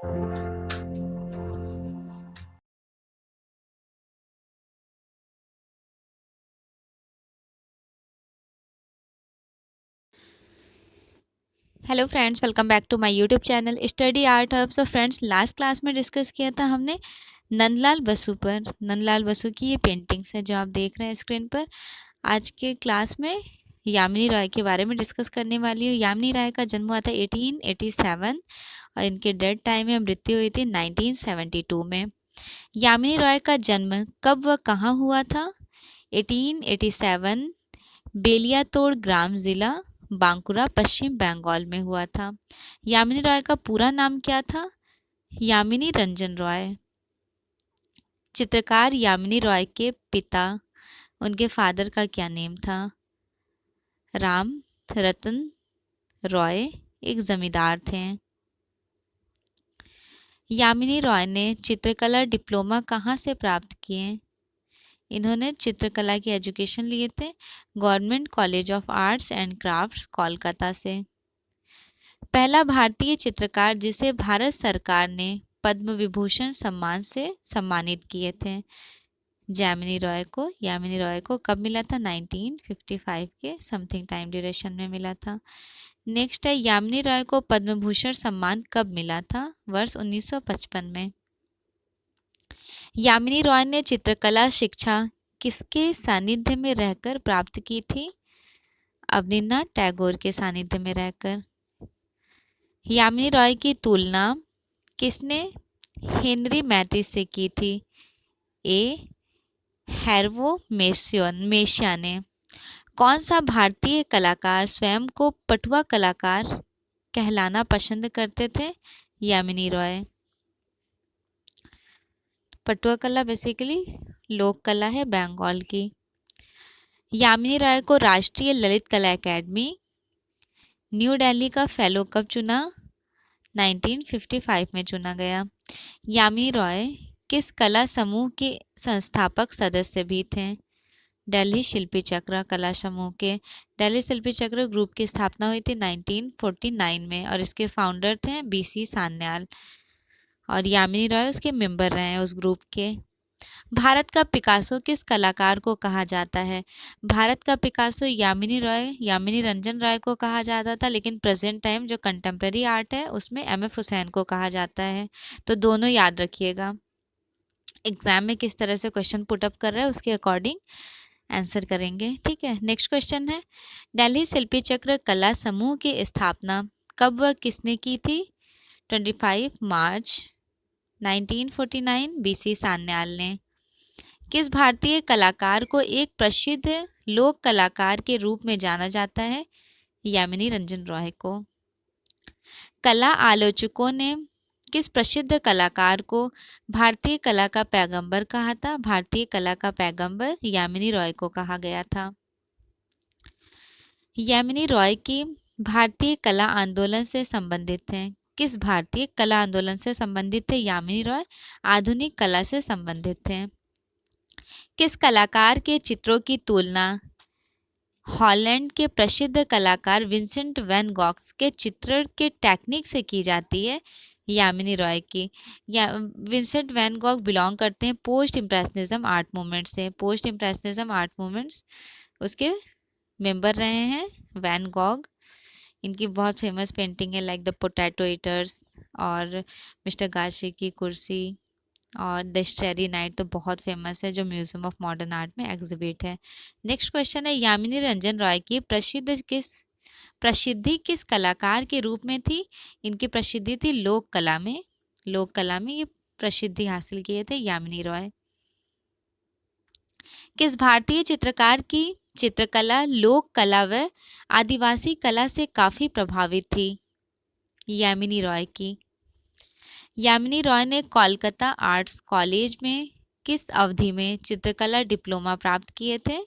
Hello friends, welcome back to my YouTube channel study art hub. So friends, last class में discuss किया था हमने नंदलाल बसु पर। नंदलाल बसु की ये पेंटिंग्स है जो आप देख रहे हैं स्क्रीन पर। आज के क्लास में यामिनी रॉय के बारे में डिस्कस करने वाली हूँ। यामिनी राय का जन्म हुआ था 1887 और इनके डेथ टाइम में मृत्यु हुई थी 1972 में। यामिनी रॉय का जन्म कब व कहाँ हुआ था? 1887 बेलियातोड़ ग्राम जिला बांकुरा पश्चिम बंगाल में हुआ था। यामिनी रॉय का पूरा नाम क्या था? यामिनी रंजन रॉय। चित्रकार यामिनी रॉय के पिता, उनके फादर का क्या नेम था? राम रतन रॉय एक जमींदार थे। यामिनी रॉय ने चित्रकला डिप्लोमा कहाँ से प्राप्त किए? इन्होंने चित्रकला की एजुकेशन लिए थे government college of arts and crafts Kolkata से। पहला भारतीय चित्रकार जिसे भारत सरकार ने पद्म विभूषण सम्मान से सम्मानित किए थे। यामिनी रॉय को कब मिला था? 1955 के समथिंग टाइम ड्यूरेशन में मिला था। नेक्स्ट है, यामिनी रॉय को पद्म भूषण सम्मान कब मिला था? वर्ष 1955 में। यामिनी रॉय ने चित्रकला शिक्षा किसके सानिध्य में रहकर प्राप्त की थी? अवनींद्रनाथ टैगोर के सानिध्य में रहकर। यामिनी रॉय की तुलना किसने हेनरी मैथिस से की थी? ए हैरवो मेशिया ने। कौन सा भारतीय कलाकार स्वयं को पटुआ कलाकार कहलाना पसंद करते थे? यामिनी रॉय। पटुआ कला बेसिकली लोक कला है बंगाल की। यामिनी रॉय को राष्ट्रीय ललित कला एकेडमी न्यू दिल्ली का फेलो कब चुना? 1955 में चुना गया। यामिनी रॉय किस कला समूह के संस्थापक सदस्य भी थे? दिल्ली शिल्पी चक्र कला समूह के। दिल्ली शिल्पी चक्र ग्रुप की स्थापना हुई थी 1949 में और इसके फाउंडर थे बीसी सान्याल और यामिनी रॉय उसके मेंबर रहे हैं उस ग्रुप के। भारत का पिकासो किस कलाकार को कहा जाता है? भारत का पिकासो यामिनी रंजन रॉय को कहा जाता था, लेकिन प्रेजेंट टाइम जो कंटेम्प्रेरी आर्ट है उसमें एमएफ हुसैन को कहा जाता है। तो दोनों याद रखिएगा। एग्जाम में किस तरह से क्वेश्चन पुटअप कर रहा है उसके अकॉर्डिंग आंसर करेंगे। ठीक है, नेक्स्ट क्वेश्चन है, दिल्ली शिल्पी चक्र कला समूह की स्थापना कब व किसने की थी? 25 मार्च 1949 बीसी सान्याल ने। किस भारतीय कलाकार को एक प्रसिद्ध लोक कलाकार के रूप में जाना जाता है? यामिनी रंजन रॉय को। कला आलोचकों ने किस प्रसिद्ध कलाकार को भारतीय कला का पैगंबर कहा था? भारतीय कला का पैगंबर यामिनी रॉय को कहा गया था। यामिनी रॉय की भारतीय कला आंदोलन से संबंधित हैं। किस भारतीय कला आंदोलन से संबंधित थे यामिनी रॉय? आधुनिक कला से संबंधित थे। किस कलाकार के चित्रों की तुलना हॉलैंड के प्रसिद्ध कलाकार विंसेंट वैन गॉग्स के चित्र के टेक्निक से की जाती है? यामिनी रॉय की। या विंसेंट वैन गॉग बिलोंग करते हैं पोस्ट इम्प्रेशनिज्म आर्ट मूवमेंट से। पोस्ट इम्प्रेशनिज्म आर्ट मूवमेंट्स उसके मेंबर रहे हैं वैन गॉग। इनकी बहुत फेमस पेंटिंग है लाइक द पोटैटो ईटर्स और मिस्टर गाशी की कुर्सी और द स्टेरी नाइट तो बहुत फेमस है जो म्यूजियम ऑफ मॉडर्न आर्ट में एग्जिबिट है। नेक्स्ट क्वेश्चन है, यामिनी रंजन रॉय की प्रसिद्धि किस कलाकार के रूप में थी? इनकी प्रसिद्धि थी लोक कला में। लोक कला में ये प्रसिद्धि हासिल किए थे यामिनी रॉय। किस भारतीय चित्रकार की चित्रकला लोक कला व आदिवासी कला से काफी प्रभावित थी? यामिनी रॉय की। यामिनी रॉय ने कोलकाता आर्ट्स कॉलेज में किस अवधि में चित्रकला डिप्लोमा प्राप्त किए थे?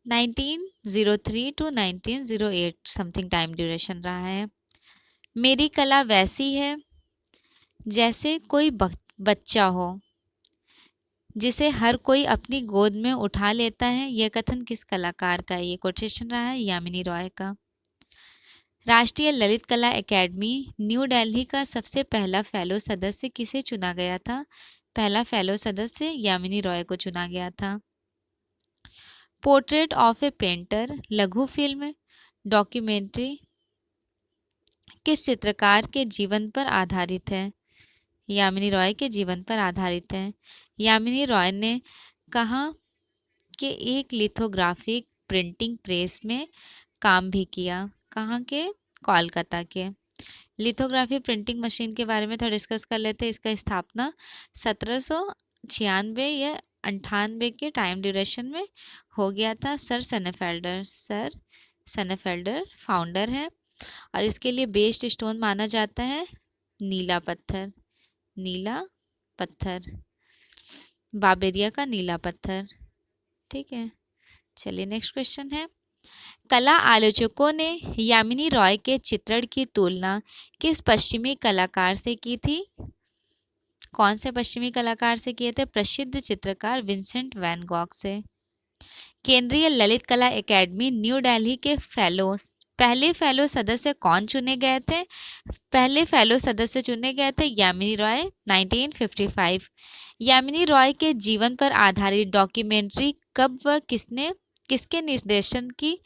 1903 टू 1908 समथिंग टाइम ड्यूरेशन रहा है। मेरी कला वैसी है जैसे कोई बच्चा हो जिसे हर कोई अपनी गोद में उठा लेता है। यह कथन किस कलाकार का है? ये कोटेशन रहा है यामिनी रॉय का। राष्ट्रीय ललित कला एकेडमी न्यू दिल्ली का सबसे पहला फेलो सदस्य किसे चुना गया था? पहला फेलो सदस्य यामिनी रॉय को चुना गया था। पोर्ट्रेट ऑफ ए पेंटर लघु फिल्म डॉक्यूमेंट्री किस चित्रकार के जीवन पर आधारित है? यामिनी रॉय के जीवन पर आधारित है। यामिनी रॉय ने कहा कि एक लिथोग्राफिक प्रिंटिंग प्रेस में काम भी किया। कहाँ के? कोलकाता के। लिथोग्राफी प्रिंटिंग मशीन के बारे में थोड़ा डिस्कस कर लेते हैं। इसका स्थापना 1796 या 98 के टाइम ड्यूरेशन में हो गया था। सर सेनेफेल्डर फाउंडर है और इसके लिए बेस्ड स्टोन माना जाता है नीला पत्थर, बाबेरिया का नीला पत्थर। ठीक है, चलिए नेक्स्ट क्वेश्चन है। कला आलोचकों ने यामिनी रॉय के चित्रण की तुलना किस पश्चिमी कलाकार से की थी? कौन से पश्चिमी कलाकार से किए थे? प्रसिद्ध चित्रकार विंसेंट वैन गॉग से। केंद्रीय ललित कला एकेडमी न्यू दिल्ली के पहले फेलो सदस्य कौन चुने गए थे? पहले फेलो सदस्य चुने गए थे यामिनी रॉय 1955। यामिनी रॉय के जीवन पर आधारित डॉक्यूमेंट्री कब व किसने निर्देशन की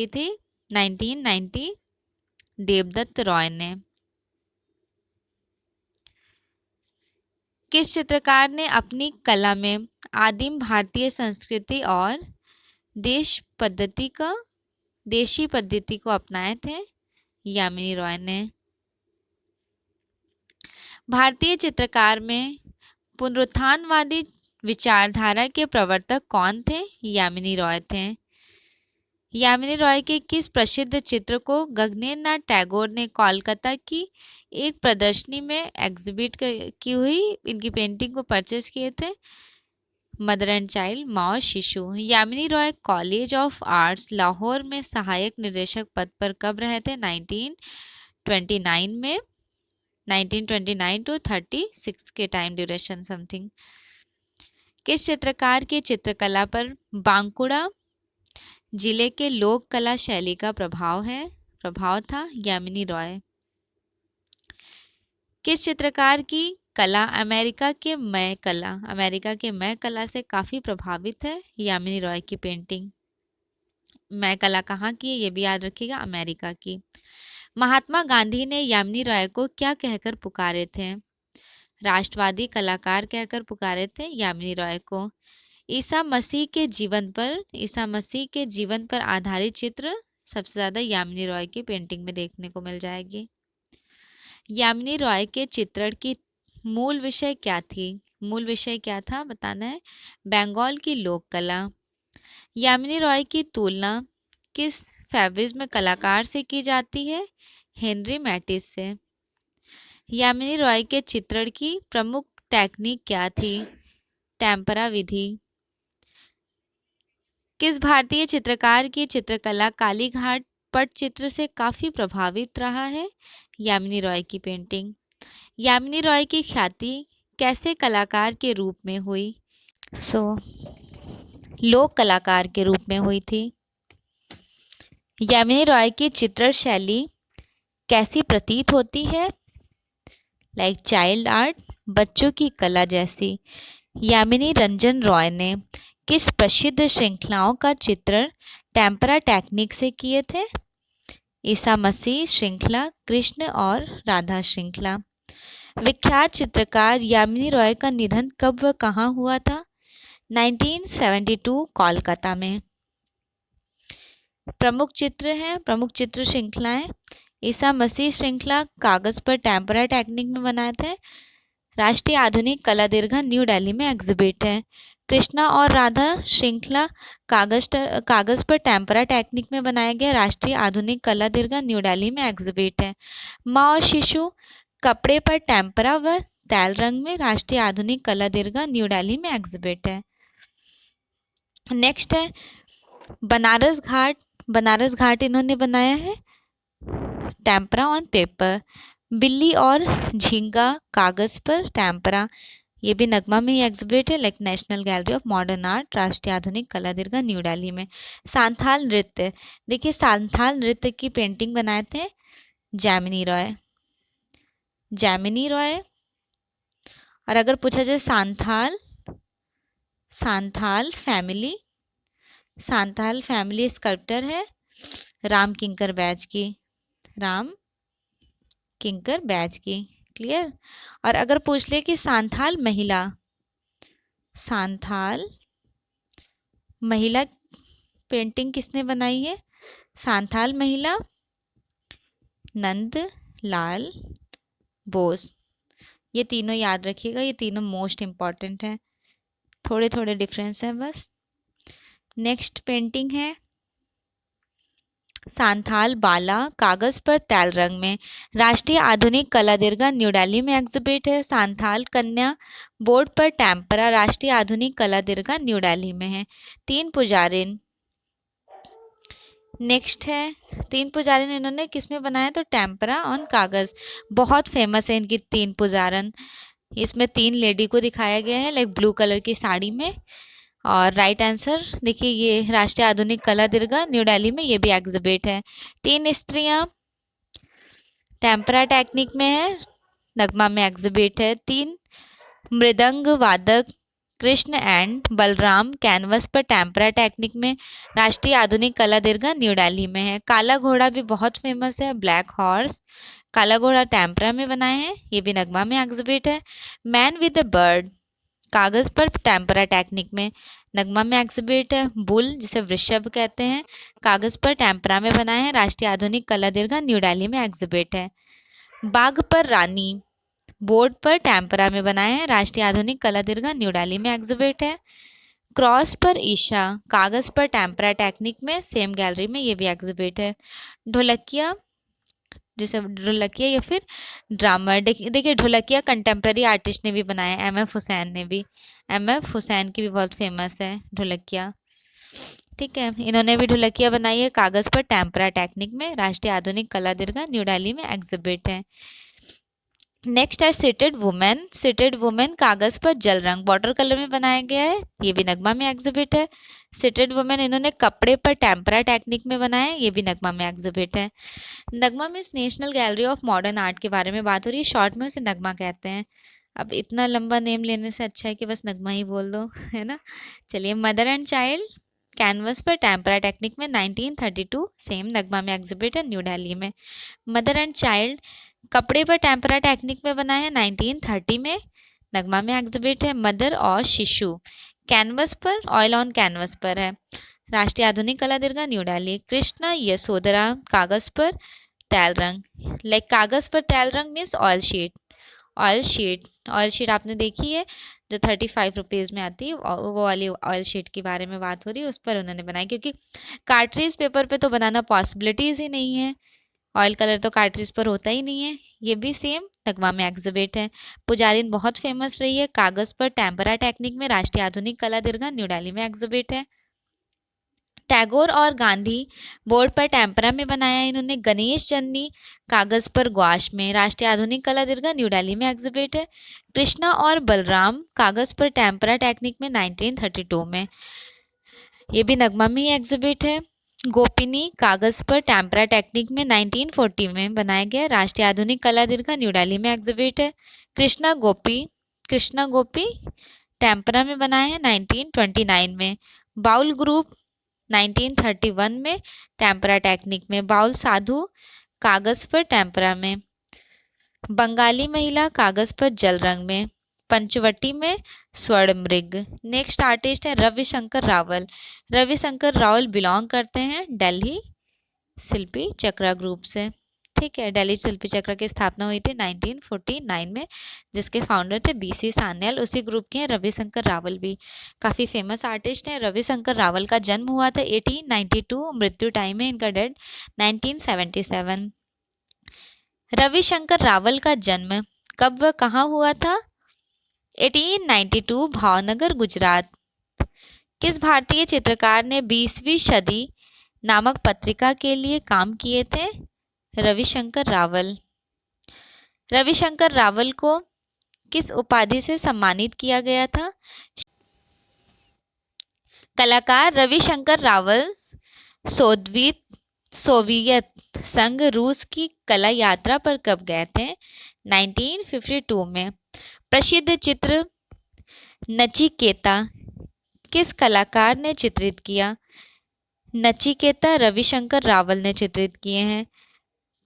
थी? 1990 देवदत्त रॉय ने। किस चित्रकार ने अपनी कला में आदिम भारतीय संस्कृति और देशी पद्धति को अपनाए थे? यामिनी रॉय ने। भारतीय चित्रकार में पुनरुत्थानवादी विचारधारा के प्रवर्तक कौन थे? यामिनी रॉय थे। यामिनी रॉय के किस प्रसिद्ध चित्र को गगनेन्द्रनाथ टैगोर ने कोलकाता की एक प्रदर्शनी में एग्जिबिट की हुई इनकी पेंटिंग को परचेज किए थे? मदर एंड चाइल्ड, माँ और शिशु। Yamini Roy college of arts Lahore में सहायक निर्देशक पद पर कब रहे थे? 1929 में। 1929 to 36 के टाइम ड्यूरेशन समथिंग। किस चित्रकार की चित्रकला पर बांकुड़ा जिले के लोक कला शैली का प्रभाव था? यामिनी रॉय। किस चित्रकार की कला अमेरिका के मय कला से काफी प्रभावित है? यामिनी रॉय की पेंटिंग। मय कला कहाँ की है ये भी याद रखिएगा, अमेरिका की। महात्मा गांधी ने यामिनी रॉय को क्या कहकर पुकारे थे? राष्ट्रवादी कलाकार कहकर पुकारे थे यामिनी रॉय को। ईसा मसीह के जीवन पर आधारित चित्र सबसे ज्यादा यामिनी रॉय की पेंटिंग में देखने को मिल जाएगी। यामिनी रॉय के चित्रण की मूल विषय क्या था बताना है। बंगाल की लोक कला। यामिनी रॉय की तुलना किस फैविज्म कलाकार से की जाती है? हेनरी मैटिस से। यामिनी रॉय के चित्रण की प्रमुख टेक्निक क्या थी? टेम्परा विधि। किस भारतीय चित्रकार की चित्रकला कालीघाट पटचित्र से काफी प्रभावित रहा है? यामिनी रॉय की पेंटिंग। यामिनी रॉय की ख्याति कैसे कलाकार के रूप में हुई? लोक कलाकार के रूप में हुई थी। यामिनी रॉय की चित्रण शैली कैसी प्रतीत होती है? लाइक चाइल्ड आर्ट, बच्चों की कला जैसी। यामिनी रंजन रॉय ने किस प्रसिद्ध श्रृंखलाओं का चित्रण टेम्परा टेक्निक से किए थे? ईसा मसीह श्रृंखला, कृष्ण और राधा श्रृंखला। विख्यात चित्रकार यामिनी रॉय का निधन कब व कहाँ हुआ था? 1972 कोलकाता में। प्रमुख चित्र श्रृंखलाएं। ईसा मसीह श्रृंखला कागज पर टेम्परा टेक्निक में बनाए थे। राष्ट्रीय आधुनिक कला दीर्घा न्यू दिल्ली में एग्जिबिट है। कृष्णा और राधा श्रृंखला कागज पर टेम्परा टेक्निक में बनाया गया राष्ट्रीय आधुनिक कला दीर्घा न्यू दिल्ली में एग्जिबिट है। माँ और शिशु कपड़े पर टेम्परा व तैल रंग में राष्ट्रीय आधुनिक कला दीर्घा न्यू दिल्ली में एग्जिबिट है। नेक्स्ट है बनारस घाट इन्होंने बनाया है टेम्परा ऑन पेपर। बिल्ली और झींगा कागज पर टेम्परा। ये भी नगमा में ही एग्जिबिट है, like national gallery of modern art, राष्ट्रीय आधुनिक कला दीर्घा, न्यू दिल्ली में। सांथाल नृत्य, देखिए सांथाल नृत्य की पेंटिंग बनाए थे जैमिनी रॉय। जैमिनी रॉय। और अगर पूछा जाए Santhal, Santhal family, Santhal family sculptor है राम किंकर बैज की, राम किंकर बैज की। क्लियर। और अगर पूछ ले कि सांथाल महिला, सांथाल महिला पेंटिंग किसने बनाई है? सांथाल महिला नंद लाल बोस। ये तीनों याद रखिएगा, ये तीनों मोस्ट इम्पॉर्टेंट हैं, थोड़े थोड़े डिफरेंस हैं बस। नेक्स्ट पेंटिंग है सांथाल बाला, कागज पर तैल रंग में, राष्ट्रीय आधुनिक कला दीर्घा, न्यू दिल्ली में एग्जिबिट है। सांथाल कन्या, बोर्ड पर टेम्परा, राष्ट्रीय आधुनिक कला दीर्घा, न्यू दिल्ली में है। तीन पुजारिन। नेक्स्ट है तीन पुजारिन, इन्होंने किसमें बनाया? तो टेम्परा ऑन कागज, बहुत फेमस है इनकी तीन पुजारन। इसमें तीन लेडी को दिखाया गया है लाइक ब्लू कलर की साड़ी में। और राइट आंसर देखिए, ये राष्ट्रीय आधुनिक कला दीर्घा, न्यू दिल्ली में, ये भी एग्जिबिट है। तीन स्त्रियां टेम्परा टेक्निक में है, नगमा में एग्जिबिट है। तीन मृदंग वादक कृष्ण एंड बलराम, कैनवस पर टेम्परा टेक्निक में, राष्ट्रीय आधुनिक कला दीर्घा, न्यू दिल्ली में है। काला घोड़ा भी बहुत फेमस है, ब्लैक हॉर्स, काला घोड़ा टेम्परा में बनाए हैं, ये भी नगमा में एग्जिबिट है। मैन विद अ बर्ड, कागज पर टेम्परा टेक्निक में, नगमा में एग्जिबिट है। बुल, जिसे वृषभ कहते हैं, कागज पर टेम्परा में बनाए हैं, राष्ट्रीय आधुनिक कला दीर्घा, न्यू दिल्ली में एग्जिबिट है। बाघ पर रानी, बोर्ड पर टेम्परा में बनाए हैं, राष्ट्रीय आधुनिक कला दीर्घा, न्यू दिल्ली में एग्जिबिट है। क्रॉस पर ईशा, कागज पर टेम्परा टेक्निक में, सेम गैलरी में, ये भी एग्जिबिट है। ढोलकिया, जिसे ढोलकिया या फिर ड्रामर, देखिए ढोलकिया कंटेम्प्रेरी आर्टिस्ट ने भी बनाया, एम.एफ. हुसैन ने भी, एम.एफ. हुसैन की भी बहुत फेमस है ढोलकिया। ठीक है, इन्होंने भी ढोलकिया बनाई है कागज पर टेम्परा टेक्निक में, राष्ट्रीय आधुनिक कला दीर्घा, न्यू दिल्ली में एग्जिबिट है। नेक्स्ट है सिटेड वुमेन, सिटेड वुमेन कागज पर जल रंग, वाटर कलर में बनाया गया है, ये भी नगमा में एग्जिबिट है। सिटेड वुमेन इन्होंने कपड़े पर टेम्परा टेक्निक में बनाया है, ये भी नगमा में एग्जिबिट है। नगमा में national gallery of modern art के बारे में बात हो रही है, शॉर्ट में उसे नगमा कहते हैं। अब इतना लंबा नेम लेने से अच्छा है कि बस नगमा ही बोल दो, है ना। चलिए, मदर एंड चाइल्ड कैनवस पर टेम्परा टेक्निक में 1932, सेम नगमा में एग्जिबिट है, न्यू दिल्ली में। मदर एंड चाइल्ड कपड़े पर टेम्परा टेक्निक में बना है 1930 में, नगमा में एग्जिबिट है। मदर और शिशु कैनवस पर, ऑयल ऑन कैनवस पर है, राष्ट्रीय आधुनिक कला दीर्घा, न्यू दिल्ली। कृष्णा यशोधरा कागज पर तैल रंग, लाइक कागज पर तैल रंग means oil sheet, oil sheet, oil sheet आपने देखी है जो 35 रुपीज़ में आती है, वो वाली ऑयल शीट के बारे में बात हो रही है, उस पर उन्होंने बनाई, क्योंकि कार्ट्रीज पेपर पे तो बनाना पॉसिबिलिटीज ही नहीं है, ऑयल कलर तो कार्ट्रीज पर होता ही नहीं है। ये भी सेम नगमा में एग्जिबिट है। पुजारिन बहुत फेमस रही है, कागज पर टेम्परा टेक्निक में, राष्ट्रीय आधुनिक कला दीर्घा, न्यू दिल्ली में एग्जिबिट है। टैगोर और गांधी बोर्ड पर टेम्परा में बनाया इन्होंने। गणेश चंदी कागज पर ग्वाश में, राष्ट्रीय आधुनिक कला दीर्घा, न्यू दिल्ली में एग्जिबिट है। कृष्णा और बलराम कागज पर टेम्परा टेक्निक में 1932 में, ये भी नगमा में ही एग्जिबिट है। गोपिनी कागज पर टेम्परा टेक्निक में 1940 में बनाया गया, राष्ट्रीय आधुनिक कला दीर्घा, न्यू दिल्ली में एग्जिबिट है। कृष्णा गोपी, कृष्णा गोपी टेम्परा में बनाए हैं 1929 में। बाउल ग्रुप 1931 में टेम्परा टेक्निक में। बाउल साधु कागज पर टेम्परा में। बंगाली महिला कागज पर जल रंग में। पंचवटी में स्वर्ण मृग। नेक्स्ट आर्टिस्ट है रविशंकर रावल। रविशंकर रावल बिलोंग करते हैं दिल्ली शिल्पी चक्रा ग्रुप से। ठीक है, दिल्ली शिल्पी चक्र की स्थापना हुई थी 1949 में, जिसके फाउंडर थे बीसी सान्याल, उसी ग्रुप के हैं रविशंकर रावल भी, काफ़ी फेमस आर्टिस्ट हैं। रविशंकर रावल का जन्म हुआ था 1892, मृत्यु टाइम है इनका डेड 1977। रविशंकर रावल का जन्म कब व कहाँ हुआ था? 1892, भावनगर गुजरात। किस भारतीय चित्रकार ने 20वीं सदी नामक पत्रिका के लिए काम किए थे? रविशंकर रावल। रविशंकर रावल को किस उपाधि से सम्मानित किया गया था? कलाकार रविशंकर रावल सोवियत संघ रूस की कला यात्रा पर कब गए थे? 1952 में। प्रसिद्ध चित्र नचिकेता किस कलाकार ने चित्रित किया? नचिकेता रविशंकर रावल ने चित्रित किए हैं।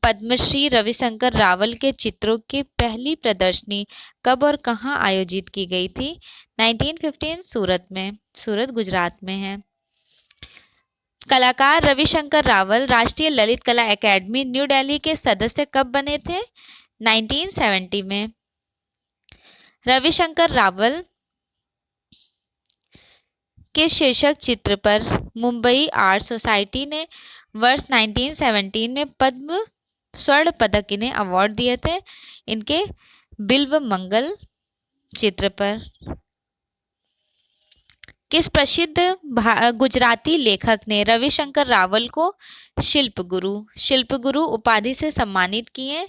पद्मश्री रविशंकर रावल के चित्रों की पहली प्रदर्शनी कब और कहां आयोजित की गई थी? 1915 सूरत में। सूरत गुजरात में है। कलाकार रविशंकर रावल राष्ट्रीय ललित कला एकेडमी न्यू दिल्ली के सदस्य कब बने थे? 1970 में। रविशंकर रावल के शीर्षक चित्र पर मुंबई आर्ट सोसाइटी ने वर्ष 1917 में पद्म स्वर्ण पदक इन्हें अवार्ड दिए थे इनके बिल्व मंगल चित्र पर। किस प्रसिद्ध गुजराती लेखक ने रविशंकर रावल को शिल्प गुरु उपाधि से सम्मानित किए?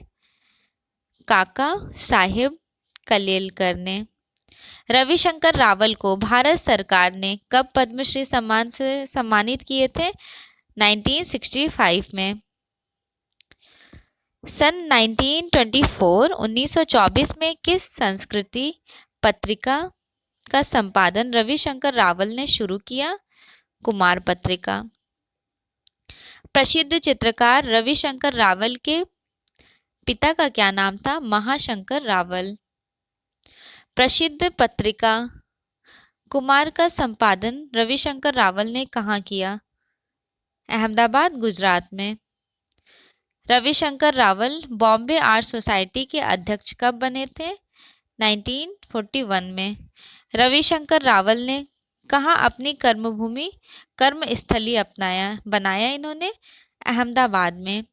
काका साहेब कलेलकर ने। रविशंकर रावल को भारत सरकार ने कब पद्मश्री सम्मान से सम्मानित किए थे? 1965 में। सन 1924 में किस संस्कृति पत्रिका का संपादन रविशंकर रावल ने शुरू किया? कुमार पत्रिका। प्रसिद्ध चित्रकार रविशंकर रावल के पिता का क्या नाम था? महाशंकर रावल। प्रसिद्ध पत्रिका कुमार का संपादन रविशंकर रावल ने कहाँ किया? अहमदाबाद गुजरात में। रविशंकर रावल बॉम्बे आर्ट सोसाइटी के अध्यक्ष कब बने थे? 1941 में। रविशंकर रावल ने कहाँ अपनी कर्मस्थली बनाया इन्होंने? अहमदाबाद में।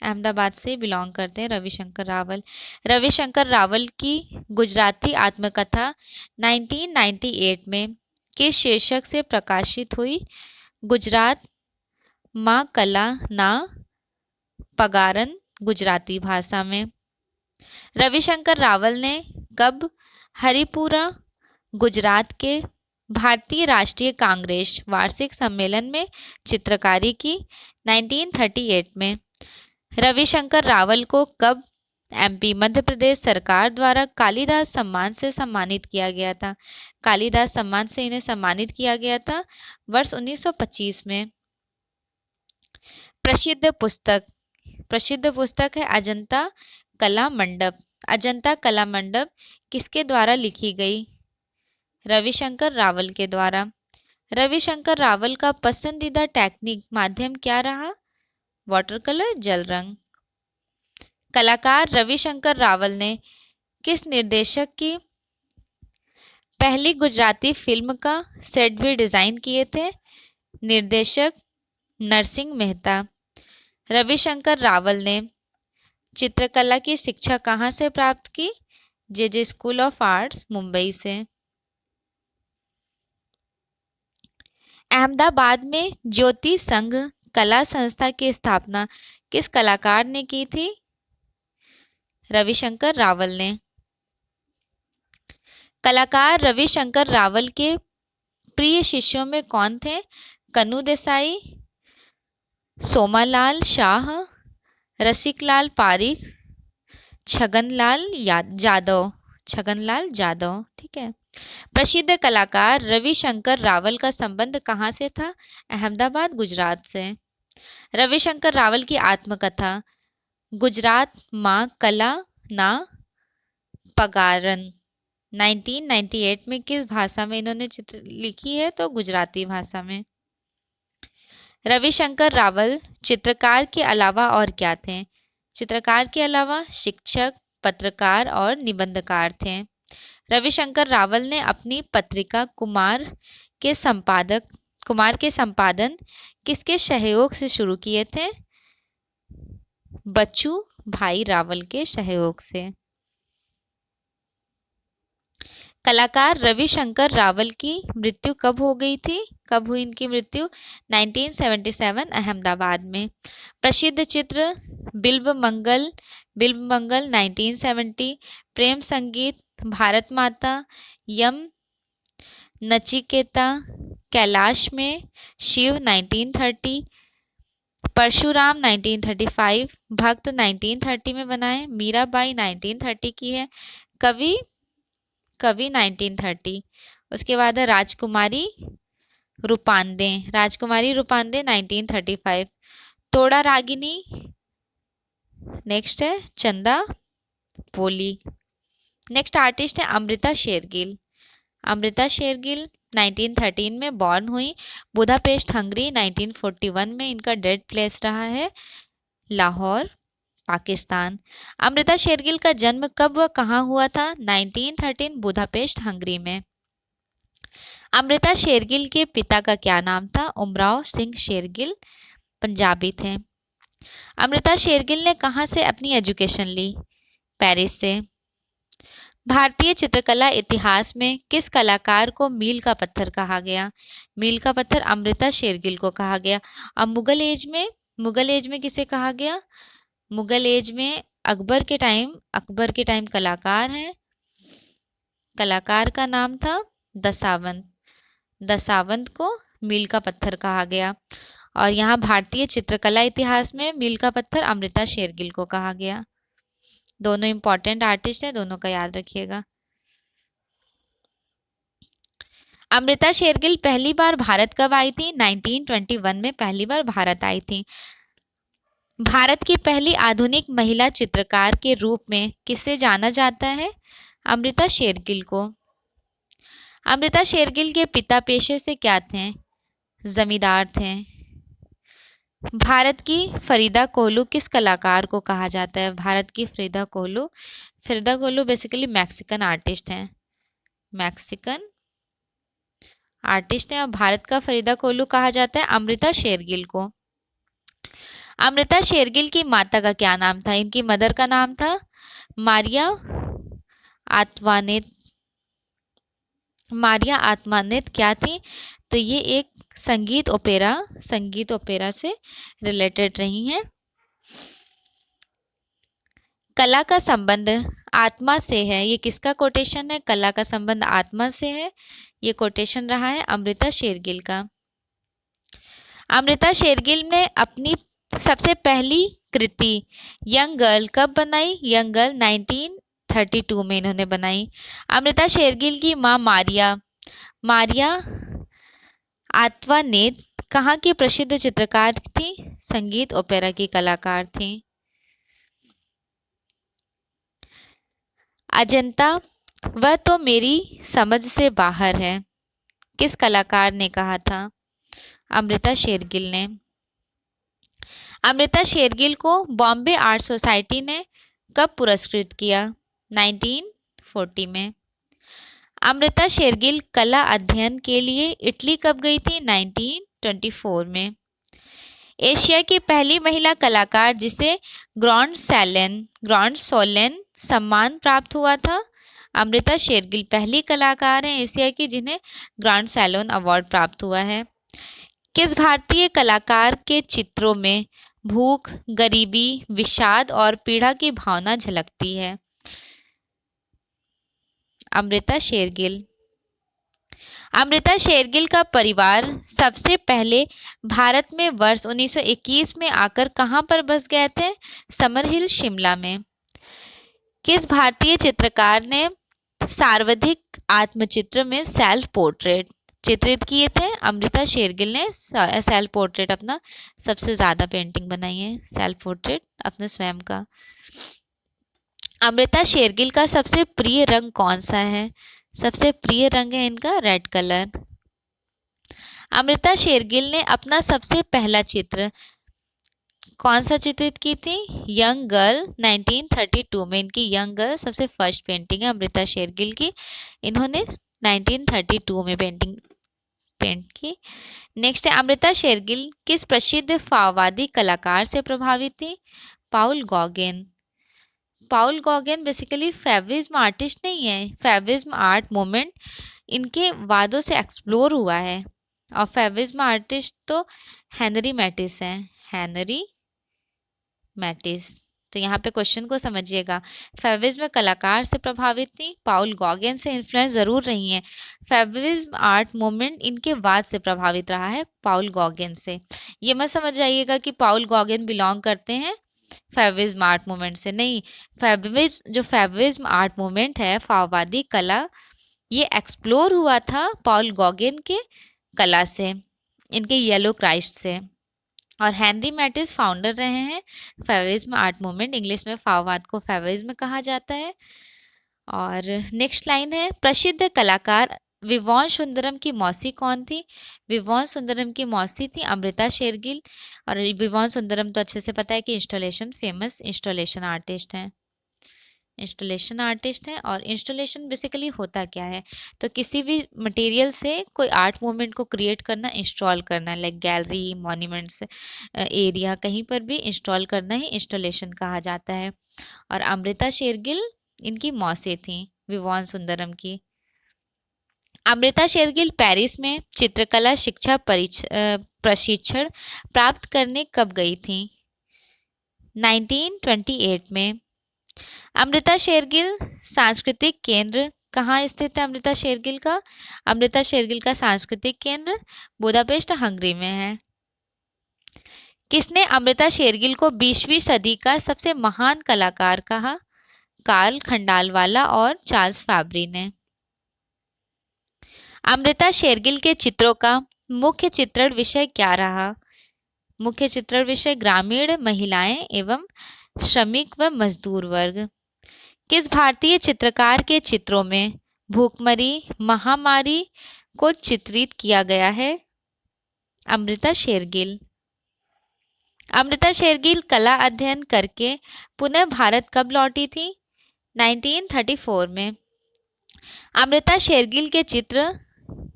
अहमदाबाद से बिलोंग करते हैं रविशंकर रावल। रविशंकर रावल की गुजराती आत्मकथा 1998 में किस शीर्षक से प्रकाशित हुई? गुजरात मां कला ना पगारन गुजराती भाषा में। रविशंकर रावल ने कब हरिपुरा गुजरात के भारतीय राष्ट्रीय कांग्रेस वार्षिक सम्मेलन में चित्रकारी की? 1938 में। रविशंकर रावल को कब एमपी मध्य प्रदेश सरकार द्वारा कालिदास सम्मान से सम्मानित किया गया था? कालिदास सम्मान से इन्हें सम्मानित किया गया था वर्ष 1925 में। प्रसिद्ध पुस्तक है अजंता कला मंडप। अजंता कला मंडप किसके द्वारा लिखी गई? रविशंकर रावल के द्वारा। रविशंकर रावल का पसंदीदा टेक्निक माध्यम क्या रहा? वाटर कलर, जल रंग। कलाकार रविशंकर रावल ने किस निर्देशक की पहली गुजराती फिल्म का सेट भी डिजाइन किए थे? निर्देशक नरसिंह मेहता। रविशंकर रावल ने चित्रकला की शिक्षा कहाँ से प्राप्त की? जे स्कूल ऑफ आर्ट्स मुंबई से। अहमदाबाद में ज्योति संघ कला संस्था की स्थापना किस कलाकार ने की थी? रविशंकर रावल ने। कलाकार रविशंकर रावल के प्रिय शिष्यों में कौन थे? कन्नू देसाई, सोमालाल शाह, रसिकलाल पारिख, छगनलाल जादव। ठीक है। प्रसिद्ध कलाकार रविशंकर रावल का संबंध कहाँ से था? अहमदाबाद गुजरात से। रविशंकर रावल की आत्मकथा गुजरात मां कला ना पगारन 1998 में किस भाषा में इन्होंने चित्र लिखी है? तो गुजराती भाषा में। रविशंकर रावल चित्रकार के अलावा और क्या थे? चित्रकार के अलावा शिक्षक, पत्रकार और निबंधकार थे। रविशंकर रावल ने अपनी पत्रिका कुमार के संपादन किसके सहयोग से शुरू किए थे? बच्चू भाई रावल के सहयोग से। कलाकार रविशंकर रावल की मृत्यु कब हो गई थी? कब हुई इनकी मृत्यु? 1977 अहमदाबाद में। प्रसिद्ध चित्र बिल्व मंगल 1970। प्रेम संगीत, भारत माता, यम, नचिकेता, कैलाश में, शिव 1930, परशुराम 1935, भक्त 1930 में बनाए, मीराबाई 1930 की है, कवि कवि 1930। उसके बाद है राजकुमारी रूपांदे 1935, तोड़ा रागिनी। नेक्स्ट है चंदा पोली। नेक्स्ट आर्टिस्ट है अमृता शेरगिल। अमृता शेरगिल 1913 में बॉर्न हुई, बुदापेस्ट हंगरी। 1941 में इनका डेथ प्लेस रहा है लाहौर, पाकिस्तान। अमृता शेरगिल का जन्म कब व कहाँ हुआ था? 1913 बुदापेस्ट हंगरी में। अमृता शेरगिल के पिता का क्या नाम था? उमराव सिंह शेरगिल, पंजाबी थे। अमृता शेरगिल ने कहाँ से अपनी एजुकेशन ली? पेरिस से। भारतीय चित्रकला इतिहास में किस कलाकार को मील का पत्थर कहा गया? मील का पत्थर अमृता शेरगिल को कहा गया। अब मुगल एज में किसे कहा गया? मुगल एज में अकबर के टाइम कलाकार हैं, कलाकार का नाम था दसावंत को मील का पत्थर कहा गया। और यहाँ भारतीय चित्रकला इतिहास में मील का पत्थर अमृता शेरगिल को कहा गया। दोनों इंपॉर्टेंट आर्टिस्ट हैं, दोनों का याद रखिएगा। अमृता शेरगिल पहली बार भारत कब आई थी? 1921 में पहली बार भारत आई थी। भारत की पहली आधुनिक महिला चित्रकार के रूप में किसे जाना जाता है? अमृता शेरगिल को। अमृता शेरगिल के पिता पेशे से क्या थे? जमींदार थे। भारत की फरीदा कोहलू किस कलाकार को कहा जाता है? भारत की फरीदा कोहलू बेसिकली मैक्सिकन आर्टिस्ट हैं, और भारत का फरीदा कोहलू कहा जाता है अमृता शेरगिल को। अमृता शेरगिल की माता का क्या नाम था? इनकी मदर का नाम था मारिया आत्मानेत क्या थी? तो ये एक संगीत ओपेरा से रिलेटेड रही हैं। कला का संबंध आत्मा से है, ये किसका कोटेशन है? कला का संबंध आत्मा से है, ये कोटेशन रहा है अमृता शेरगिल का। अमृता शेरगिल ने अपनी सबसे पहली कृति यंग गर्ल कब बनाई? यंग गर्ल 1932 में इन्होंने बनाई। अमृता शेरगिल की माँ मारिया आत्वानेत कहाँ की प्रसिद्ध चित्रकार थी? संगीत ओपेरा की कलाकार थी। अजंता वह तो मेरी समझ से बाहर है, किस कलाकार ने कहा था? अमृता शेरगिल ने। अमृता शेरगिल को बॉम्बे आर्ट सोसाइटी ने कब पुरस्कृत किया? 1940 में। अमृता शेरगिल कला अध्ययन के लिए इटली कब गई थी? 1924 में। एशिया की पहली महिला कलाकार जिसे ग्रैंड सोलेन सम्मान प्राप्त हुआ था? अमृता शेरगिल पहली कलाकार हैं एशिया की जिन्हें ग्रैंड सैलोन अवार्ड प्राप्त हुआ है। किस भारतीय कलाकार के चित्रों में भूख, गरीबी, विषाद और पीड़ा की भावना झलकती है? अमृता शेरगिल। अमृता शेरगिल का परिवार सबसे पहले भारत में वर्ष 1921 में आकर कहां पर बस गए थे? समरहिल, शिमला में। किस भारतीय चित्रकार ने सर्वाधिक आत्मचित्र में सेल्फ पोर्ट्रेट चित्रित किए थे? अमृता शेरगिल ने सेल्फ पोर्ट्रेट अपना सबसे ज्यादा पेंटिंग बनाई है, सेल्फ पोर्ट्रेट अपने स्वयं का। अमृता शेरगिल का सबसे प्रिय रंग कौन सा है? सबसे प्रिय रंग है इनका रेड कलर। अमृता शेरगिल ने अपना सबसे पहला चित्र कौन सा चित्रित की थी? यंग गर्ल 1932 में। इनकी यंग गर्ल सबसे फर्स्ट पेंटिंग है अमृता शेरगिल की, इन्होंने 1932 में पेंट की। नेक्स्ट है अमृता शेरगिल किस प्रसिद्ध फाववादी कलाकार से प्रभावित थी? पाउल गॉगेन बेसिकली फेविज्म आर्टिस्ट नहीं है, फेविज्म आर्ट मूवमेंट इनके वादों से एक्सप्लोर हुआ है, और फेविज्म आर्टिस्ट तो हेनरी मैटिस हैं, तो यहाँ पे क्वेश्चन को समझिएगा। फैविज्म कलाकार से प्रभावित थी, पाउल गॉगेन से इन्फ्लुएंस जरूर रही है। फैविज्म आर्ट मूवमेंट इनके बाद से प्रभावित रहा है, पाउल गॉगेन से। ये मत समझ जाइएगा कि पाउल गॉगेन बिलोंग करते हैं फैविज्म आर्ट मूवमेंट से, नहीं। फैविज्म आर्ट मूवमेंट है, फाववादी कला, ये एक्सप्लोर हुआ था पाउल गॉगेन के कला से, इनके येलो क्राइस्ट से। और हेनरी मैटिस फाउंडर रहे हैं फैविज्म आर्ट मूवमेंट, इंग्लिश में फाववाद को फैविज्म कहा जाता है। और नेक्स्ट लाइन है, प्रसिद्ध कलाकार विवॉन सुंदरम की मौसी कौन थी? विवॉन सुंदरम की मौसी थी अमृता शेरगिल। और विवॉन सुंदरम तो अच्छे से पता है कि इंस्टॉलेशन फेमस इंस्टॉलेशन आर्टिस्ट हैं, इंस्टॉलेशन आर्टिस्ट हैं। और इंस्टॉलेशन बेसिकली होता क्या है, तो किसी भी मटेरियल से कोई आर्ट मूवमेंट को क्रिएट करना, इंस्टॉल करना, लाइक गैलरी, मॉन्यूमेंट्स एरिया, कहीं पर भी इंस्टॉल करना ही इंस्टॉलेशन कहा जाता है। और अमृता शेरगिल इनकी मौसी थी विवॉन सुंदरम की। अमृता शेरगिल पेरिस में चित्रकला शिक्षा प्रशिक्षण प्राप्त करने कब गई थी? 1928 में। अमृता शेरगिल सांस्कृतिक केंद्र कहाँ स्थित है? अमृता शेरगिल का सांस्कृतिक केंद्र बुदापेस्ट, हंगरी में है। किसने अमृता शेरगिल को 20वीं सदी का सबसे महान कलाकार कहा? कार्ल खंडालवाला और चार्ल्स फैब्री ने। अमृता शेरगिल के चित्रों का मुख्य चित्रण विषय क्या रहा? मुख्य चित्रण विषय ग्रामीण महिलाएं एवं श्रमिक व मजदूर वर्ग। किस भारतीय चित्रकार के चित्रों में भूखमरी, महामारी को चित्रित किया गया है? अमृता शेरगिल। अमृता शेरगिल कला अध्ययन करके पुनः भारत कब लौटी थी? 1934 में। अमृता शेरगिल के चित्र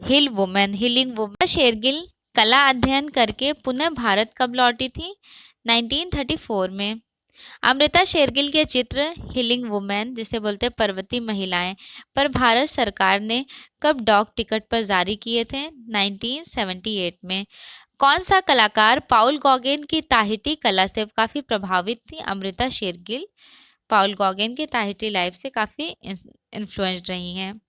हिलिंग वुमेन। शेरगिल कला अध्ययन करके पुनः भारत कब लौटी थी? 1934 में। अमृता शेरगिल के चित्र हिलिंग वुमेन, जिसे बोलते हैं पर्वतीय महिलाएं, पर भारत सरकार ने कब डॉक टिकट पर जारी किए थे? 1978 में। कौन सा कलाकार पाउल गॉगेन की ताहिती कला से काफी प्रभावित थी? अमृता शेरगिल पाउल गॉगेन की ताहिती लाइफ से काफी इन्फ्लुएंस्ड रही हैं।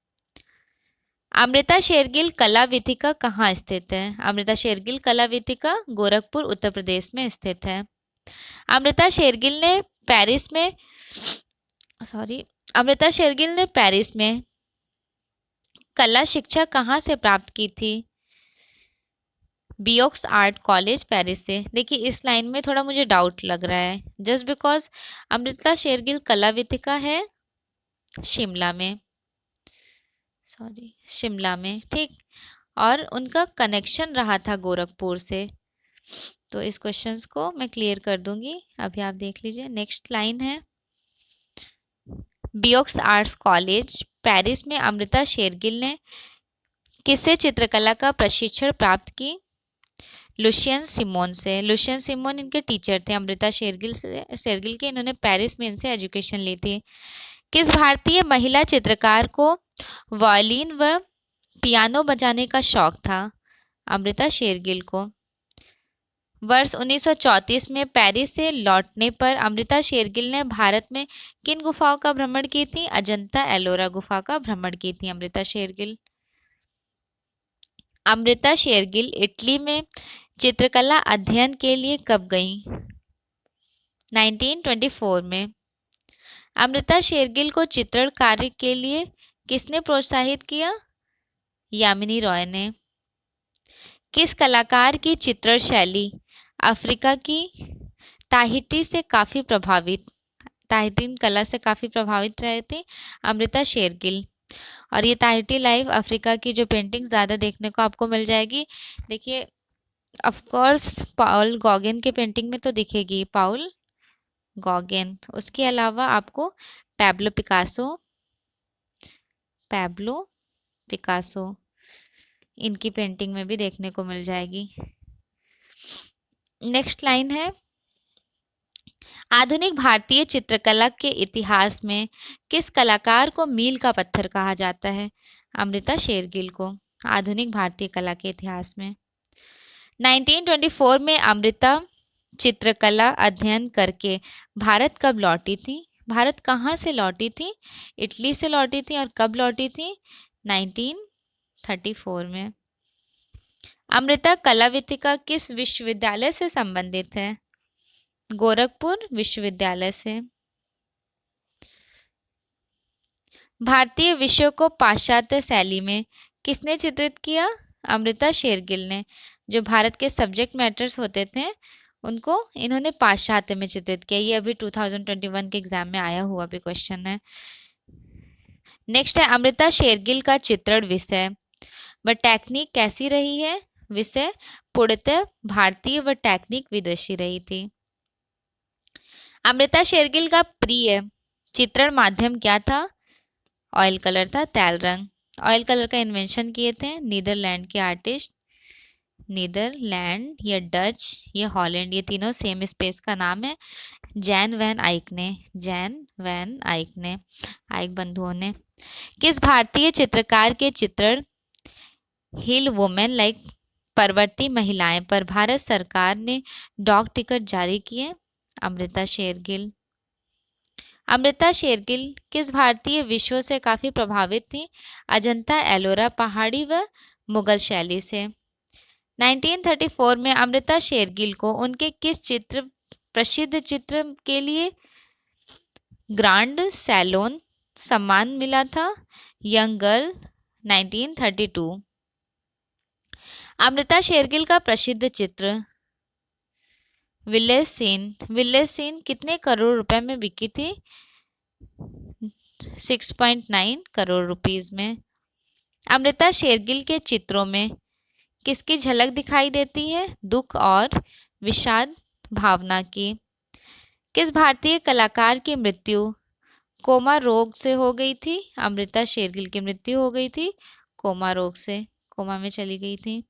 अमृता शेरगिल कला वीथिका कहाँ स्थित है? अमृता शेरगिल कला वीथिका गोरखपुर, उत्तर प्रदेश में स्थित है। अमृता शेरगिल ने पेरिस में कला शिक्षा कहाँ से प्राप्त की थी? बियोक्स आर्ट कॉलेज पेरिस से। देखिए इस लाइन में थोड़ा मुझे डाउट लग रहा है, जस्ट बिकॉज अमृता शेरगिल कला वीथिका है शिमला में, ठीक, और उनका कनेक्शन रहा था गोरखपुर से। तो इस क्वेश्चंस को मैं क्लियर कर दूंगी, अभी आप देख लीजिए। नेक्स्ट लाइन है, बियोक्स आर्ट्स कॉलेज पेरिस में अमृता शेरगिल ने किससे चित्रकला का प्रशिक्षण प्राप्त की? लुशियन सिमोन से। लुशियन सिमोन इनके टीचर थे अमृता शेरगिल के, इन्होंने पेरिस में इनसे एजुकेशन ली थी। किस भारतीय महिला चित्रकार को वायलिन व पियानो बजाने का शौक था? अमृता शेरगिल को। वर्ष 1934 में पेरिस से लौटने पर अमृता शेरगिल ने भारत में किन गुफाओं का भ्रमण की थी? अजंता एलोरा गुफा का भ्रमण की थी अमृता शेरगिल। अमृता शेरगिल इटली में चित्रकला अध्ययन के लिए कब गई? 1924 में। अमृता शेरगिल को चित्रण कार्य के लिए किसने प्रोत्साहित किया? यामिनी रॉय ने। किस कलाकार की चित्रण शैली अफ्रीका की ताहिती कला से काफ़ी प्रभावित रहे थे? अमृता शेरगिल। और ये ताहिती लाइफ अफ्रीका की जो पेंटिंग ज़्यादा देखने को आपको मिल जाएगी। देखिए ऑफ कोर्स पाउल गॉगेन के पेंटिंग में तो दिखेगी पाउल गॉगेन, उसके अलावा आपको पैब्लो पिकासो इनकी पेंटिंग में भी देखने को मिल जाएगी। नेक्स्ट लाइन है, आधुनिक भारतीय चित्रकला के इतिहास में किस कलाकार को मील का पत्थर कहा जाता है? अमृता शेरगिल को। आधुनिक भारतीय कला के इतिहास में 1924 में अमृता चित्रकला अध्ययन करके भारत कब लौटी थी? भारत कहाँ से लौटी थी? इटली से लौटी थी। और कब लौटी थी? 1934 में। अमृता कलावितिका किस विश्वविद्यालय से संबंधित है? गोरखपुर विश्वविद्यालय से। भारतीय विश्व को पाश्चात्य शैली में किसने चित्रित किया? अमृता शेरगिल ने। जो भारत के सब्जेक्ट मैटर्स होते थे उनको इन्होंने पाश्चात्य में चित्रित किया। ये अभी 2021 के एग्जाम में आया हुआ भी क्वेश्चन है। नेक्स्ट है अमृता शेरगिल का चित्रण विषय व टेक्निक कैसी रही है? विषय पूर्णतः भारतीय व टेक्निक विदेशी रही थी। अमृता शेरगिल का प्रिय चित्रण माध्यम क्या था? ऑयल कलर था, तेल रंग। ऑयल कलर का इन्वेंशन किए थे नीदरलैंड के आर्टिस्ट। नीदरलैंड या डच या हॉलैंड, ये तीनों सेम स्पेस का नाम है। जैन वैन आइक ने। जैन वैन आइक ने, आइक बंधुओं ने। किस भारतीय चित्रकार के चित्रण हिल वुमेन लाइक पर्वतीय महिलाएं पर भारत सरकार ने डॉक टिकट जारी किए? अमृता शेरगिल। अमृता शेरगिल किस भारतीय विश्व से काफी प्रभावित थी? अजंता एलोरा पहाड़ी व मुगल शैली से। 1934 में अमृता शेरगिल को उनके किस चित्र प्रसिद्ध चित्र के लिए ग्रांड सैलोन सम्मान मिला था? Young girl 1932। अमृता शेरगिल का प्रसिद्ध चित्र विलेज सीन। विलेज सीन कितने करोड़ रुपए में बिकी थी? 6.9 करोड़ रुपीस में। अमृता शेरगिल के चित्रों में किसकी झलक दिखाई देती है? दुख और विषाद भावना की। किस भारतीय कलाकार की मृत्यु कोमा रोग से हो गई थी? अमृता शेरगिल की मृत्यु हो गई थी कोमा रोग से, कोमा में चली गई थी।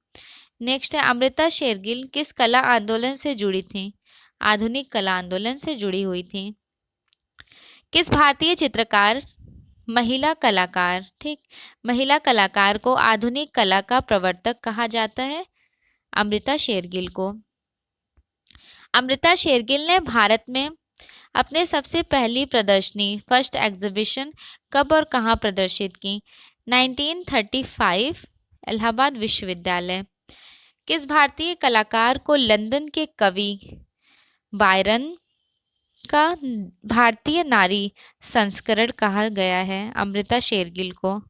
नेक्स्ट है अमृता शेरगिल किस कला आंदोलन से जुड़ी थी? आधुनिक कला आंदोलन से जुड़ी हुई थी। किस भारतीय चित्रकार महिला कलाकार, ठीक, महिला कलाकार को आधुनिक कला का प्रवर्तक कहा जाता है? अमृता शेरगिल को। अमृता शेरगिल ने भारत में अपने सबसे पहली प्रदर्शनी फर्स्ट एग्जीबिशन कब और कहाँ प्रदर्शित की? 1935 इलाहाबाद विश्वविद्यालय। किस भारतीय कलाकार को लंदन के कवि बायरन का भारतीय नारी संस्करण कहा गया है? अमृता शेरगिल को।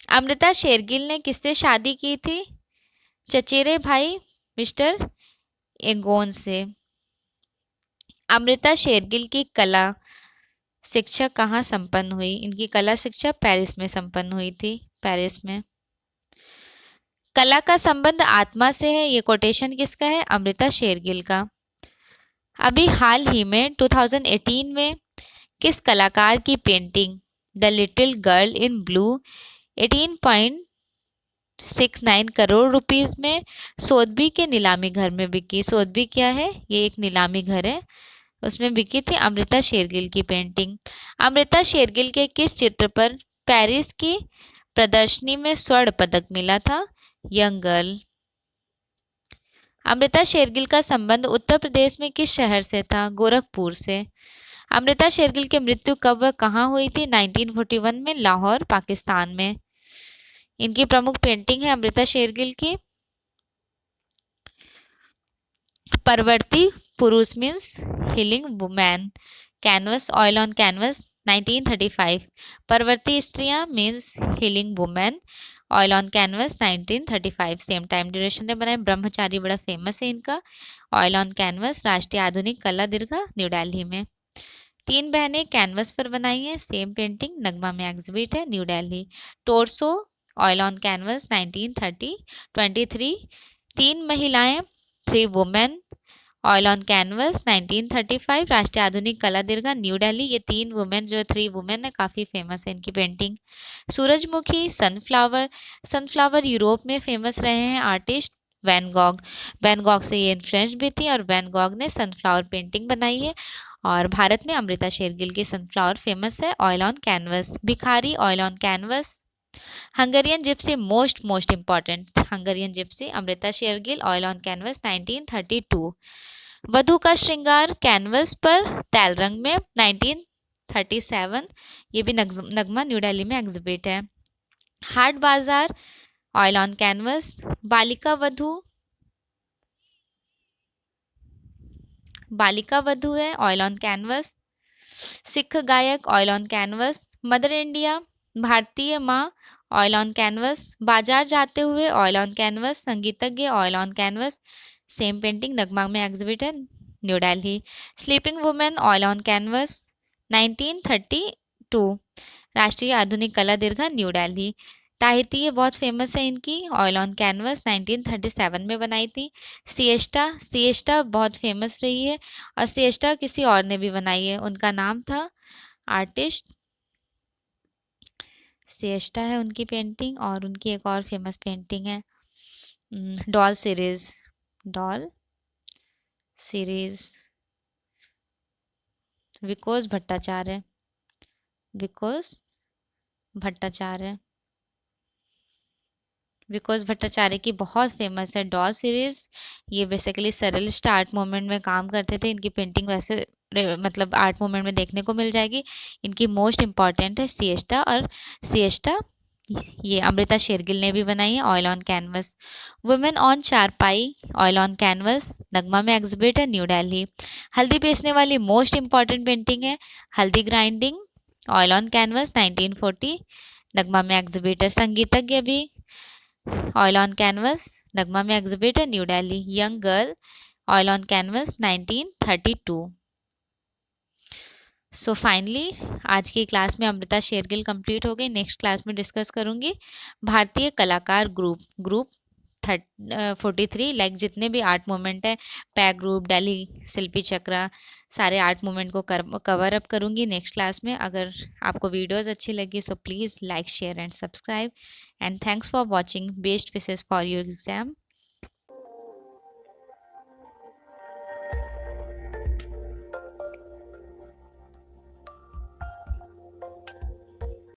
अमृता शेरगिल ने किससे शादी की थी? चचेरे भाई मिस्टर एगोन से। अमृता शेरगिल की कला शिक्षा कहाँ संपन्न हुई? इनकी कला शिक्षा पेरिस में संपन्न हुई थी, पेरिस में। कला का संबंध आत्मा से है, ये कोटेशन किसका है? अमृता शेरगिल का। अभी हाल ही में 2018 में किस कलाकार की painting the little girl in blue 18.69 crore rupees में सोथबी के नीलामी घर में बिकी? सोथबी क्या है? ये एक नीलामी घर है, उसमें बिकी थी अमृता शेरगिल की पेंटिंग। अमृता शेरगिल के किस चित्र पर पेरिस की प्रदर्शनी में स्वर्ण पदक मिला था? Young girl. अमृता शेरगिल का संबंध उत्तर प्रदेश में किस शहर से था? गोरखपुर से। अमृता शेरगिल की मृत्यु कब व कहाँ हुई थी? 1941 में लाहौर पाकिस्तान में। इनकी प्रमुख पेंटिंग है अमृता शेरगिल की परवर्ती पुरुष means healing women, canvas oil on canvas 1935। परवर्ती स्त्रियां means healing women, oil on canvas 1935। Same time duration ने बनाए। ब्रह्मचारी बड़ा फेमस है इनका। ऑयल ऑन कैनवस राष्ट्रीय आधुनिक कला दीर्घा न्यू दिल्ली में। तीन बहनें कैनवस पर बनाई है, सेम पेंटिंग नगमा में एग्जिबिट है New Delhi. Torso oil on canvas 1923। तीन महिलाएं three women oil on canvas 1935 राष्ट्रीय आधुनिक कला दीर्घा न्यू दिल्ली। ये तीन वुमेन जो थ्री वुमेन है काफ़ी फेमस है इनकी पेंटिंग। सूरजमुखी सनफ्लावर, सनफ्लावर यूरोप में फेमस रहे हैं artist Van Gogh. Van Gogh से ये इन्फ्लुएंस भी थी और वैन गॉग ने सनफ्लावर पेंटिंग बनाई है। और भारत में अमृता शेरगिल की सनफ्लावर फेमस है ऑयल ऑन कैनवस। भिखारी oil on canvas Hungarian gypsy most important, Hungarian gypsy Amrita Shergil, oil on canvas 1932। वधु का श्रृंगार कैनवस पर तैल रंग में 1937, ये भी नगमा न्यू दिल्ली में एग्जिबिट है। हाट बाजार ऑयल ऑन कैनवस। बालिका वधु है ऑयल ऑन कैनवस। सिख गायक oil on canvas. Mother India भारतीय माँ ऑयल ऑन कैनवस। बाजार जाते हुए ऑयल ऑन कैनवस। संगीतज्ञ oil on canvas. Same painting NGMA में एग्जिबिट है New Delhi. Sleeping women oil on canvas 1932। राष्ट्रीय आधुनिक कला दीर्घा न्यू दिल्ली। ताहिती ये बहुत फेमस है इनकी, ऑयल ऑन कैनवस 1937 में बनाई थी। सिएस्टा बहुत फेमस रही है, और सिएस्टा किसी और ने भी बनाई है, उनका नाम था आर्टिस्ट सिएस्टा है उनकी पेंटिंग। और उनकी एक और फेमस पेंटिंग है डॉल सीरीज विकोस भट्टाचार्य की बहुत फेमस है डॉल सीरीज। ये बेसिकली सरलिस्ट आर्ट मूवमेंट में काम करते थे। इनकी पेंटिंग वैसे मतलब आर्ट मूवमेंट में देखने को मिल जाएगी। इनकी मोस्ट इम्पॉर्टेंट है सिएस्टा, और सिएस्टा ये अमृता शेरगिल ने भी बनाई है oil on canvas. Women on चारपाई ऑयल ऑन कैनवस नगमा में एग्जिबिट है न्यू दिल्ली। हल्दी बेचने वाली मोस्ट इम्पॉर्टेंट पेंटिंग है हल्दी ग्राइंडिंग ऑयल ऑन कैनवस 1940 नगमा में एग्जिबिट है। संगीतज्ञ भी ऑयल ऑन कैनवस नगमा में एग्जिबिट है New Delhi. Young girl oil on canvas 1932। So finally आज की क्लास में अमृता शेरगिल कंप्लीट हो गई। नेक्स्ट क्लास में डिस्कस करूंगी भारतीय कलाकार ग्रुप 43, लाइक जितने भी आर्ट मूवमेंट है, पैक ग्रुप, दिल्ली शिल्पी चक्रा, सारे आर्ट मूवमेंट को कवर अप करूंगी नेक्स्ट क्लास में। अगर आपको वीडियोस अच्छी लगी so please like share and subscribe, and thanks for watching. Best wishes for your exam.